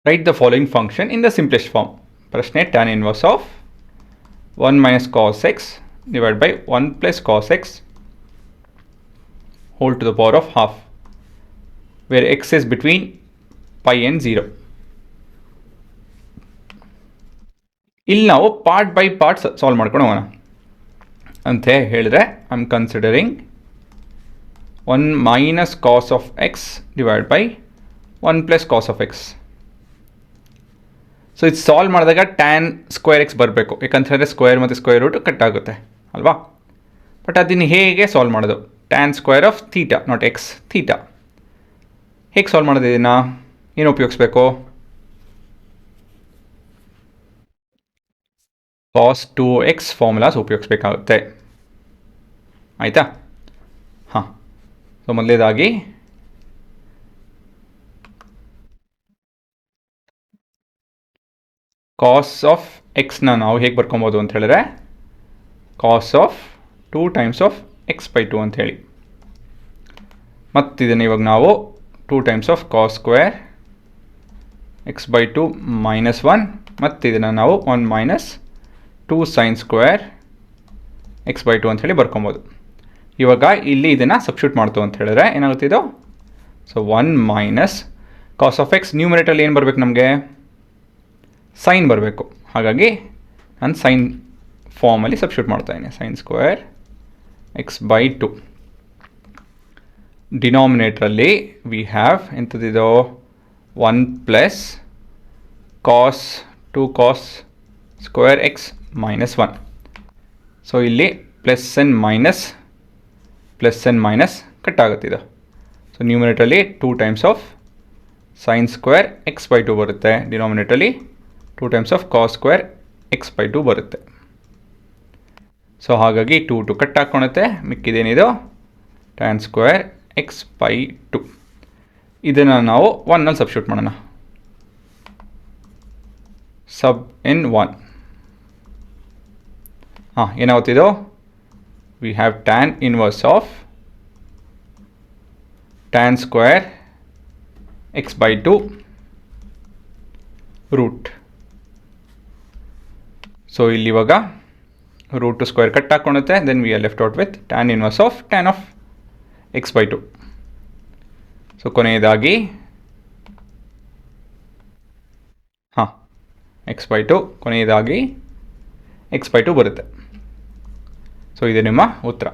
Write the following function in the simplest form. ಪ್ರಶ್ನೆ tan inverse of 1 minus cos x divided by 1 plus cos x whole to the power of half, where x is between pi and 0. ಇಲ್ಲಿ ನಾವು part by part solve ಮಾಡ್ಕೊಂಡು ಹೋಗೋಣ ಅಂತ ಹೇಳಿದ್ರೆ I am considering 1 minus cos of x divided by 1 plus cos of x. So ಇದು solve ಮಾಡಿದಾಗ tan square X ಬರಬೇಕು, ಯಾಕಂತಂದರೆ ಸ್ಕ್ವೇರ್ ಮತ್ತು ಸ್ಕ್ವೇರ್ ರೂಟ್ ಕಟ್ ಆಗುತ್ತೆ ಅಲ್ವಾ. ಬಟ್ ಅದನ್ನು ಹೇಗೆ ಸಾಲ್ವ್ ಮಾಡೋದು? Tan square of theta not X, theta. ಹೇಗೆ ಸಾಲ್ವ್ ಮಾಡೋದು? ಇದನ್ನು ಏನು ಉಪಯೋಗಿಸ್ಬೇಕು? cos 2x ಫಾರ್ಮುಲಾಸ್ ಉಪಯೋಗಿಸ್ಬೇಕಾಗುತ್ತೆ, ಆಯಿತಾ? ಹಾಂ, ಸೊ ಮೊದಲೇದಾಗಿ ಕಾಸ್ ಆಫ್ ಎಕ್ಸ್ನ ನಾವು ಹೇಗೆ ಬರ್ಕೊಬೋದು ಅಂತ ಹೇಳಿದ್ರೆ cos of 2 times of x by 2 ಅಂತ ಹೇಳಿ. ಮತ್ತು ಇದನ್ನು ಇವಾಗ ನಾವು 2 times of cos square x by 2 minus 1, ಮತ್ತು ಇದನ್ನು ನಾವು 1 minus 2 sine square x by 2 ಅಂತ ಹೇಳಿ ಬರ್ಕೊಬೋದು. ಇವಾಗ ಇಲ್ಲಿ ಇದನ್ನು ಸಬ್ಸ್ಟಿಟ್ಯೂಟ್ ಮಾಡ್ತು ಅಂತ ಹೇಳಿದ್ರೆ ಏನಾಗುತ್ತೆ ಇದು? So 1 minus cos of x ನ್ಯೂಮರೇಟಲ್ಲಿ ಏನು ಬರಬೇಕು? ನಮಗೆ ಸೈನ್ ಬರಬೇಕು. ಹಾಗಾಗಿ ನಾನು ಸೈನ್ ಫಾರ್ಮಲ್ಲಿ ಸಬ್ಸ್ಟಿಟ್ಯೂಟ್ ಮಾಡ್ತಾಯಿದ್ದೀನಿ. Sine square x by 2. ಡಿನಾಮಿನೇಟ್ರಲ್ಲಿ ವಿ ಹ್ಯಾವ್ ಎಂಥದ್ದಿದೋ 1 plus cos 2 cos square x minus 1. So ಇಲ್ಲಿ ಪ್ಲಸ್ ಆ್ಯಂಡ್ ಮೈನಸ್ ಕಟ್ ಆಗುತ್ತಿದೆ. ಸೊ ನ್ಯೂಮಿನೇಟ್ರಲ್ಲಿ 2 times of sine square x by 2 ಬರುತ್ತೆ, ಡಿನಾಮಿನೇಟ್ರಲ್ಲಿ 2 times of cos square x by 2 ಬರುತ್ತೆ. So ಹಾಗಾಗಿ 2 cut ಹಾಕ್ಕೊಳುತ್ತೆ, ಮಿಕ್ಕಿದೇನಿದು ಟ್ಯಾನ್ ಸ್ಕ್ವೇರ್ ಎಕ್ಸ್ ಬೈ 2. ಇದನ್ನು ನಾವು 1ನಲ್ಲಿ ಸಬ್ಸ್ಟಿಟ್ಯೂಟ್ ಮಾಡೋಣ. ಸಬ್ ಇನ್ 1. ಹಾಂ, ಏನಾಗುತ್ತಿದ್ದು? We have tan inverse of tan square x by 2 root. So ಇಲ್ಲಿ ಇವಾಗ ರೂಟ್ ಸ್ಕ್ವೇರ್ ಕಟ್ ಹಾಕ್ಕೊಳುತ್ತೆ, then we are left out with tan inverse of tan of x by 2. So ಕೊನೆಯದಾಗಿ ಹಾಂ ಎಕ್ಸ್ ಬೈ 2, ಕೊನೆಯದಾಗಿ X by 2 ಬರುತ್ತೆ. So ಇದು ನಿಮ್ಮ ಉತ್ತರ.